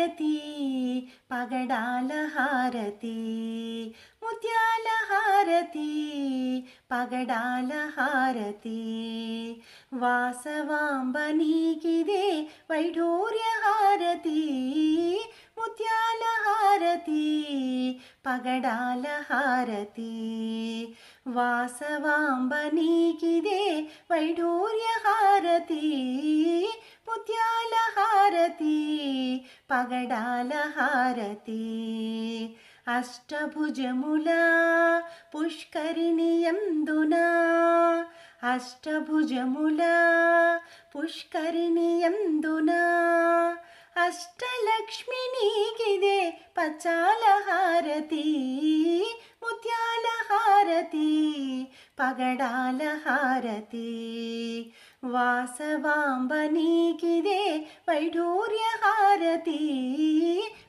హారతి పగడాల హారతి ముత్యాల హారతి పగడాల హారతి వాసవాంబ నీకిదే వైఢూర్య హారతి ముత్యాల హారతి పగడాల హారతి వాసవాంబ నీకిదే వైఢూర్య హారతి ముత్యాల హారతి పగడాల హారతి అష్టభుజముల పుష్కరిణి యందున అష్టభుజముల పుష్కరిణి యందున అష్టలక్ష్మి నీకిదే పచ్చాల హారతి ముత్యాల హారతి పగడాల హారతి వాసవాంబ నీకిదే వైఢూర్య హారతి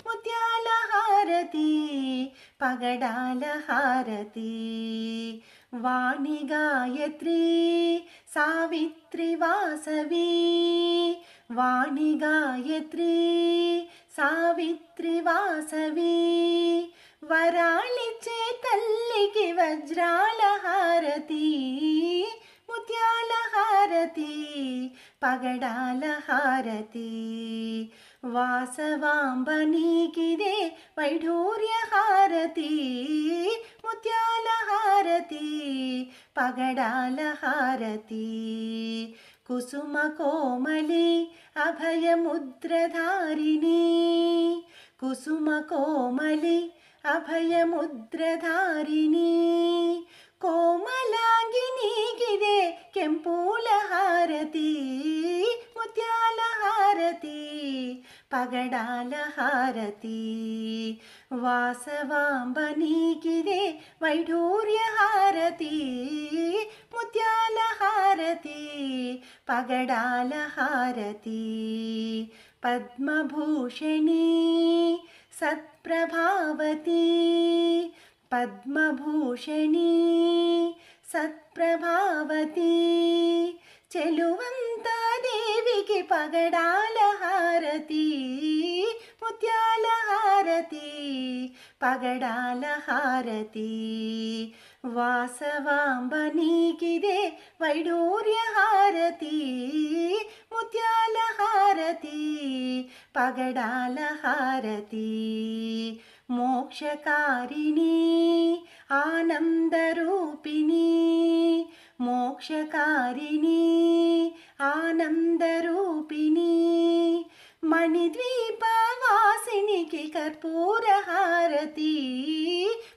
ముత్యాల హారతి పగడాల హారతి వాణి గాయత్రి సావిత్రి వాసవి వాణి గాయత్రి సావిత్రి వాసవి వరాలిచ్చే తల్లికి వజ్రాల హారతి ముత్యాల హారతి పగడాల హారతి వాసవాంబ నీకిదే వైఢూర్య హారతి ముత్యాల హారతి పగడాల హారతి కుసుమ కోమలి అభయముద్రధారిణి కుసుమ కోమలి అభయముద్రధారిణి కోమలాంగి నీకిదే కెంపూల హారతి ముత్యాల హారతి పగడాల హారతి వాసవాంబ నీకిదే వైఢూర్య హారతి ముత్యాల హారతి పగడాల హారతి పద్మభూషణి సత్ప్రభావతి పద్మభూషణి సత్ప్రభావతి చెలువంత దేవికి పగడాల హారతి ముత్యాల హారతి పగడాల హారతి వాసవాంబ నీకిదే వైఢూర్య హారతి ముత్యాల హారతి పగడాల హారతి మోక్షకారిణి ఆనందరూపిణి మోక్షకారిణి ఆనందరూపిణి మణిద్వీపవాసినికి కర్పూర హారతి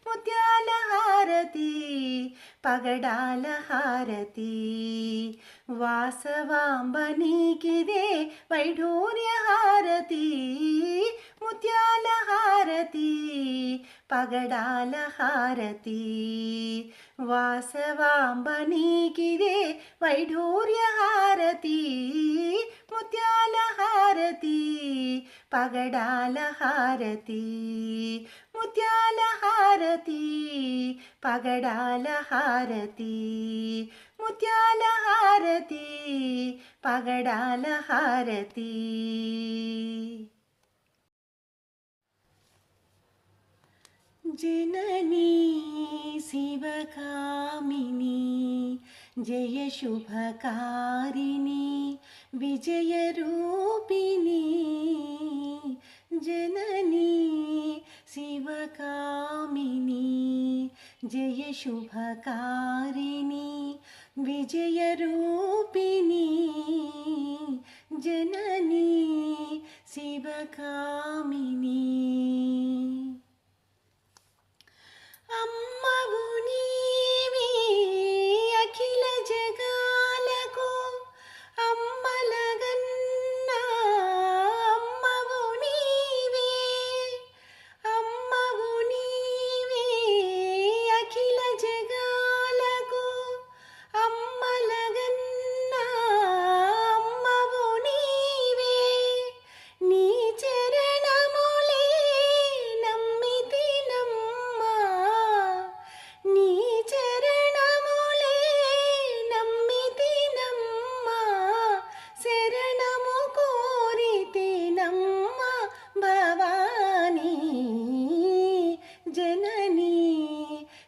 ముత్యాల హారతి పగడాల హారతి వాసవాంబ నీకిదే వైఢూర్య హారతి ముత్యాల హారతి పగడాల హారతి వాసవాంబ నీకిదే వైఢూర్య హారతి ముత్యాల హారతి పగడాల హారతి ముత్యాల హారతి పగడాల హారతి ముత్యాల హారతి పగడాల హారతి. जननी शिवकामिनी जय शुभकारिणी विजयरूपिणी जननी शिवकामिनी जय शुभकारिणी विजयरूपिणी जननी शिवकामिनी అమ్మవు నీవే అఖిల జగాలకు అమ్మలగన్నా అమ్మవు నీవే అమ్మవు నీవే అఖిల జగాలకు అమ్మలగన్నా అమ్మవు నీవే నీ చరణములే నమ్మితినమ్మా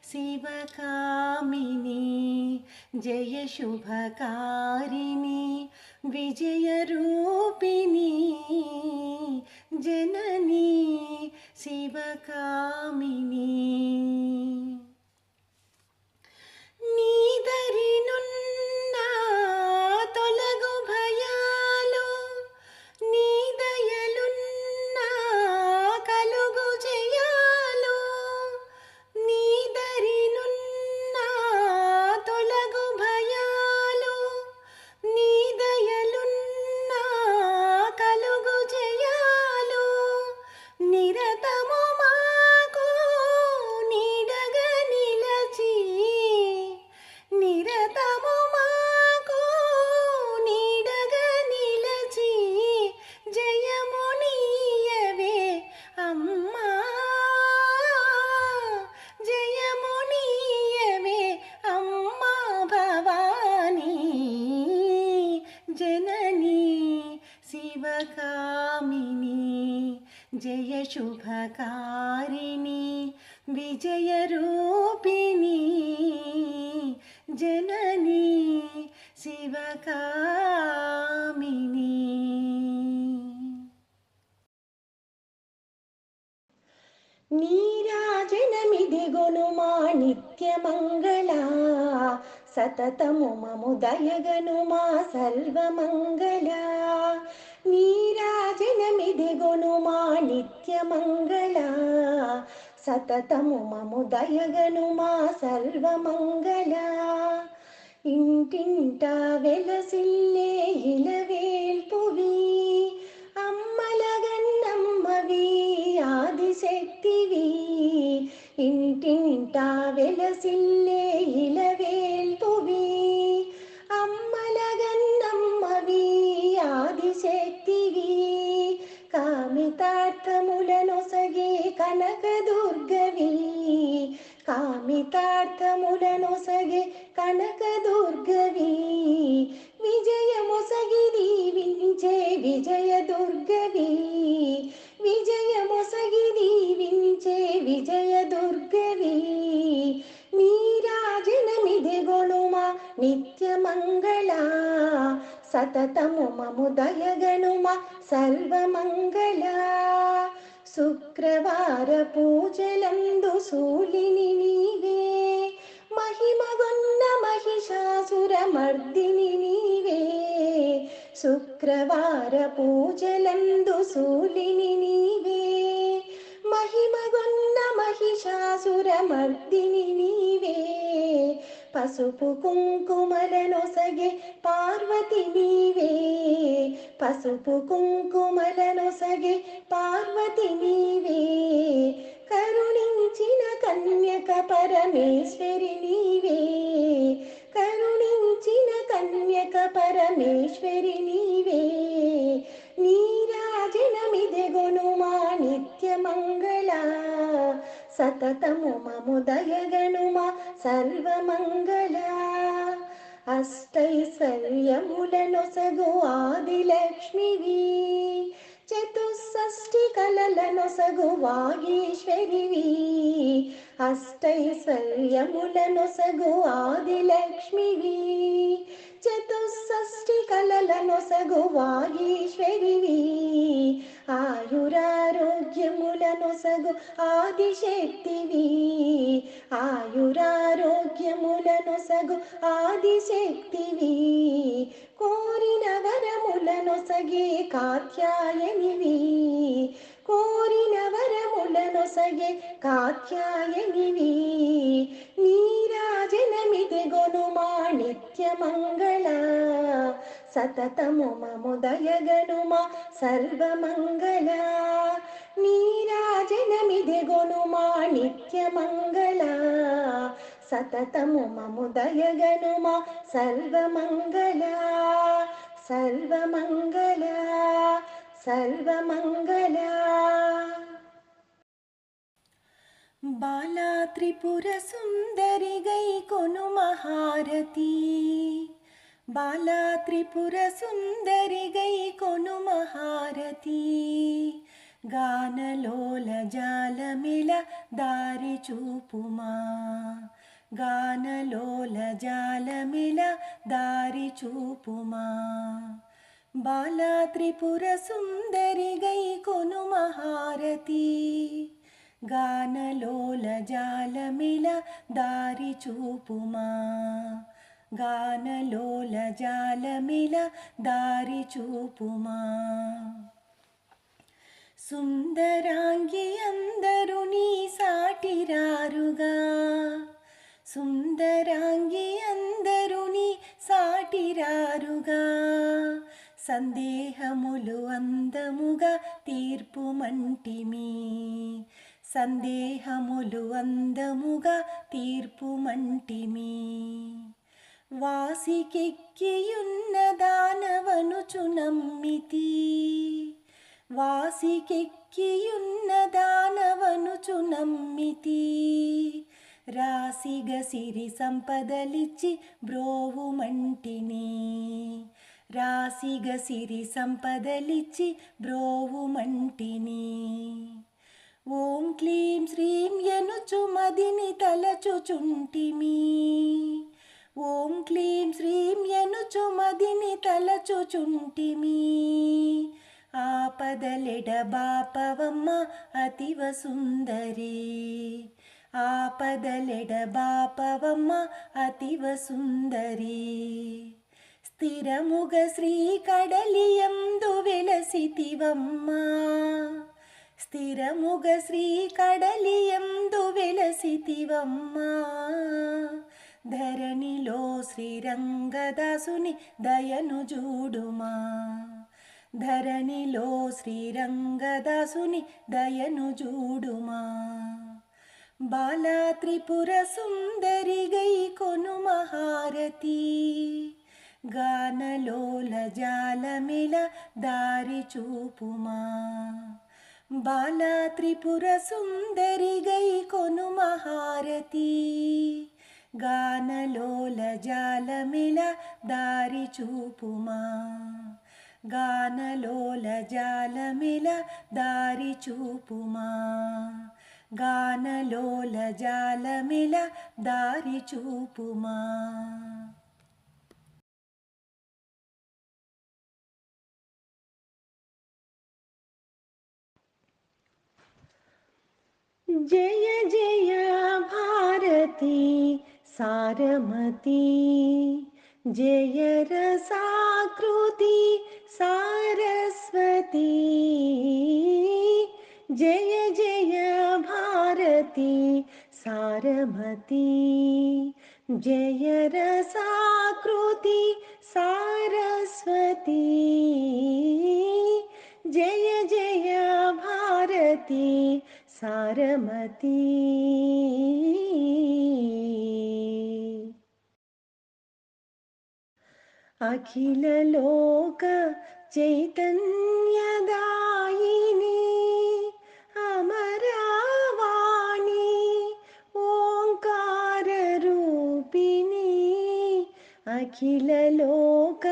शिवकामिनी जय शुभकारिणी विजयरूपिणी जननी शिवकामिनी నీదరినున్నా తొలగు భయాలు నీ దయలున్నా కలుగు జయాలు నీదరినున్నా తొలగు భయాలు నీ దయలున్నా కలుగు జయాలు నిరతము మాకు నీడగా నిలచి నిరతము మాకు నీడగా నిలచి జయము నీయవే అమ్మా జయము నీయవే అమ్మా భవానీ జననీ శివకామినీ జయ శుభకారిణి విజయరూపిణి जननी शिवकामिनी నీరాజనమిదిగొనుమా నిత్యమంగళ సతతము మము దయగనుమా సర్వమంగళ నీరాజనమిదిగొనుమా నిత్యమంగళ సతతము మము దయగనుమా సర్వమంగళ ఇంటింట వెలసిల్లే ఇలవేల్పువి అమ్మలగన్నమ్మవి ఆదిశక్తివి ఇంటింట వెలసిల్లే ఇలవేల్పువి అమ్మలగన్నమ్మవి ఆదిశక్తివి కామితార్థములనొసగే కనకదుర్గవి కామితార్థములనొసగే కనకదుర్గవి విజయమొసగి దీవించే విజయదుర్గవి విజయమొసగి దీవించే విజయదుర్గవి నీరాజనమిదిగొనుమా నిత్యమంగళ సతతము మము దయగనుమా సర్వమంగళ శుక్రవార పూజలందు శూలిని నీవే మహిమగొన్న మహిషాసురమర్దిని నీవే శుక్రవార పూజలందు శూలిని నీవే మహిమగొన్న మహిషాసురమర్దిని నీవే పసుపు కుంకుమలనొసగే పార్వతి నీవే పసుపు కుంకుమలనొసగే పార్వతి నీవే కరుణించిన కన్యక పరమేశ్వరి నీవే కరుణించిన కన్యక పరమేశ్వరి నీవే నీరాజనమిదిగొనుమా నిత్యమంగళ సతతము మము దయగనుమా సర్వమంగళ అష్టైశ్వర్యములనొసగు ఆదిలక్ష్మివి చతుషష్ఠి కళలనొసగు వాగీశ్వరివి అష్టైశ్వర్యములనొసగు ఆదిలక్ష్మివి చతుషష్ఠి కళలనొసగు వాగీశ్వరివి ఆయురారోగ్యములనొసగు ఆదిశక్తివి ఆయురారోగ్యములనొసగు ఆదిశక్తివి కోరిన వరములనొసగే కాత్యాయనివి కోరిన వరములనొసగే కాత్యాయనివి నీరాజనమిదిగొనుమా నిత్యమంగళ సతతము మము దయగనుమా సర్వమంగళ నీరాజనమిదిగొనుమా నిత్యమంగళ సతతము మము దయగనుమా సర్వమంగళ సర్వమంగళ సర్వమంగళ బాలా త్రిపుర సుందరి గై కొను మహారతి బాలా త్రిపుర సుందరి గై కొను మహారతి గానలోల జాలమిల దారి చూపుమా గానలోల జాలమిల దారి చూపుమా. బాలా త్రిపుర సుందరి గై కొను మహారతి, గానలోల జాలమిల దారి చూపుమా. గానలోల జాలమిల దారి చూపుమా. సుందరాంగి అందరు నీ సాటిరారుగా, సుందరాంగి అందరు నీ సాటిరారుగా. సందేహములు అందముగా తీర్పుమంటిమి, సందేహములు అందముగా తీర్పుమంటిమి. వాసికెక్కియున్న దానవనుచు నమ్మితి, వాసికెక్కియున్న దానవనుచు నమ్మితి. రాసిగ సిరి సంపదలిచ్చి బ్రోవుమంటిని, రాసిగ సిరి సంపదలిచ్చి బ్రోవుమంటిని. ఓం క్లీం శ్రీం ఎనుచు మదిని తలచుచుంటిమి, ఓం క్లీం శ్రీం ఎనుచు మదిని తలచుచుంటిమి. ఆపదలెడ బాపవమ్మ అతివ సుందరి, ఆపదలెడ బాపవమ్మ అతివ సుందరి. స్థిరముగ శ్రీ కడలియందు వెలసితివమ్మ, స్థిరముగ శ్రీ కడలియందు వెలసితివమ్మ. ధరణిలో శ్రీరంగదాసుని దయను జూడుమా, ధరణిలో శ్రీరంగదాసుని దయను జూడుమా. బాలా త్రిపుర సుందరి గై కొను మహారతి, గానలోల జాలమిల దారి చూపుమా. బాలా త్రిపుర సుందరి గై కొను మహారతి, గానలోల జాలమిల దారి చూపుమా. గానలోల జాలమిల దారి చూపుమా. గానలోల జాలమిల దారి చూపుమా. జయ జయ భారతి సారమతి, జయ రసాకృతి సారస్వతి. జయ జయ భారతి సారమతి, జయ రసాకృతి సారస్వతి. జయ జయ భారతి సారమతి. అఖిల లోక చైతన్యదాయిని అమరవాణి ఓంకార రూపిణి. అఖిల లోక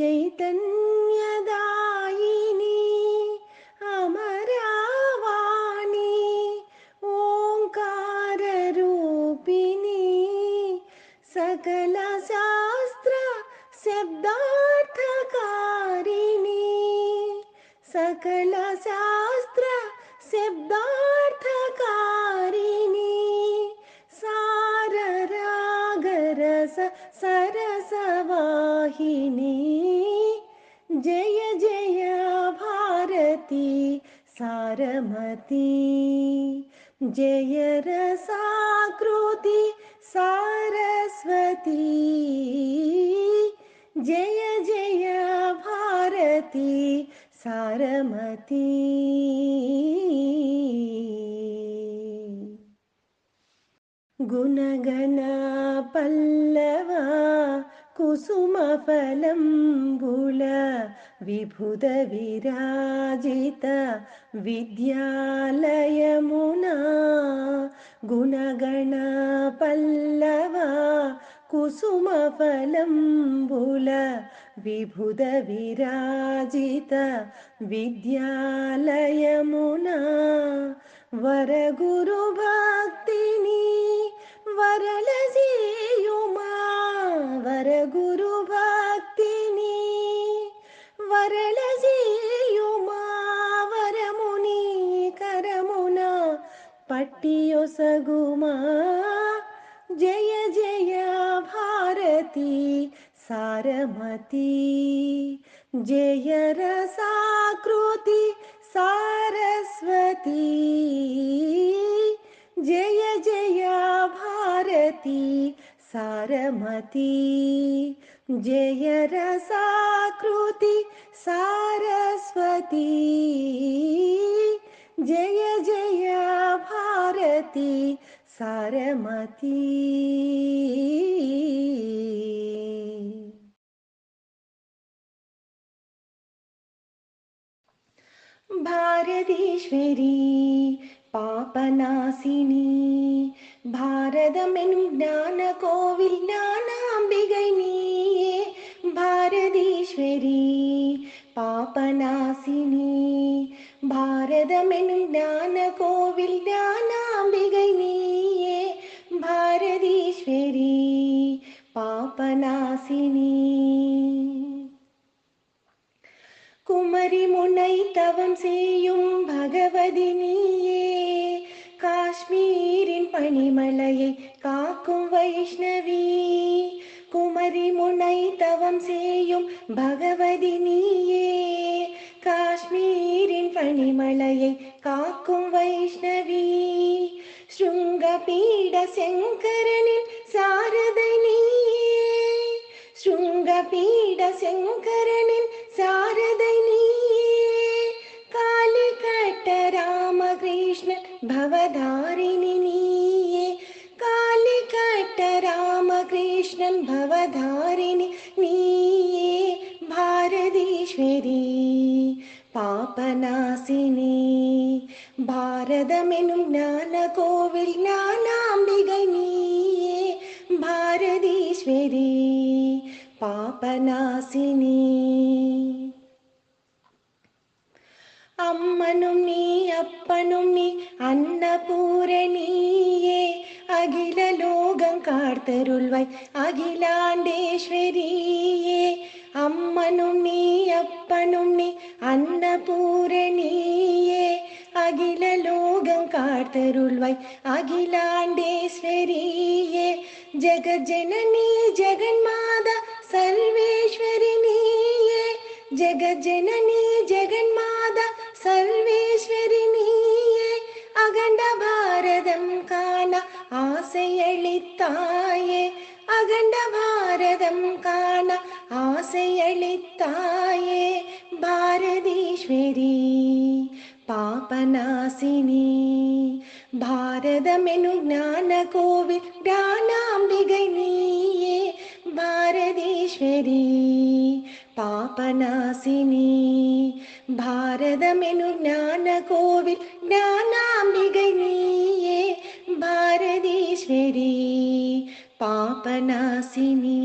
చైతన్యదాయిని అమరవాణి ఓంకార రూపిణి. సకల శాస్త్ర శబ్దార్థకారిణి, సకల శాస్త్ర శబ్దార్థకారిణి. సార రాగరస సరసవాహిని. జయ జయ భారతి సారమతి, జయ రసాకృతి సారస్వతి. జయ జయ భారతి సారమతి. గుణగణ పల్లవ కుసుమ ఫలంబుల విభుద విరాజిత విద్యాలయమునా. గుణగణ పల్లవ కుసుమ ఫలంబుల విభుద విరాజిత విద్యాలయమునా. వరగురు భక్తిని వరల जय जय भारती सारमती जय रसाकृति सारस्वती जय जय भारती सारमती जय रसाकृति सारस्वती जय जय भारती सारमती। ഭാരതീശ്വരി പാപനാശിനി ഭാരതമെന്നും ജ്ഞാനകോവിൽ ജ്ഞാനാംബികை നീയേ ഭാരതീശ്വരി പാപനാശിനി ഭാരതമെന്നും ജ്ഞാനകോവിൽ ജ്ഞാനാംബികை നീയേ ഭാരതീശ്വരി പാപനാശിനി குமரி முனை தவம் செய்யும் பகவதி நீயே காஷ்மீரின் பனிமலையை காக்கும் வைஷ்ணவி குமரி முனை தவம் செய்யும் பகவதி நீயே காஷ்மீரின் பனிமலையை காக்கும் வைஷ்ணவி ஸ்ருங்கபீட சங்கரனின் சாரதை நீயே ஸ்ருங்கபீட சங்கரனின் சாரதை நீயே காளிகட்ட ராமகிருஷ்ணன் பவதாரிணி நீயே காளிகட்ட ராமகிருஷ்ணன் பவதாரிணி நீயே பாரதீஸ்வரி பாபநாசினி பாரதமெனும் ஞான கோவில் ஞானாம்பிகை நீயே பாரதீஸ்வரி பாபநாசினி அம்மனும் நீ அப்பனும் நீ அன்னபூரணியே அகில லோகம் காத்தருள்வாய் அகிலாண்டேஸ்வரியே அம்மனும் நீ அப்பனும் நீ அன்னபூரணியே அகில லோகம் காத்தருள்வாய் அகிலாண்டேஸ்வரியே ஜெகஜனனி ஜெகன்மாதா சர்வேஸ்வரி நீயே ஜெகஜனனி ஜெகன்மாதா சர்வேஸ்வரி நீயே அகண்ட பாரதம் காண ஆசையளித்தாயே அகண்ட பாரதம் காண ஆசையளித்தாயே பாரதீஸ்வரி பாபநாசினி பாரதமெனும் ஞான கோவில் ஞானாம்பிகை நீயே பாரதீஸ்வரி பாபநாசினி பாரதமெனும் ஞான கோவில் ஞானாம்பிகை நீயே பாரதீஸ்வரி பாபநாசினி.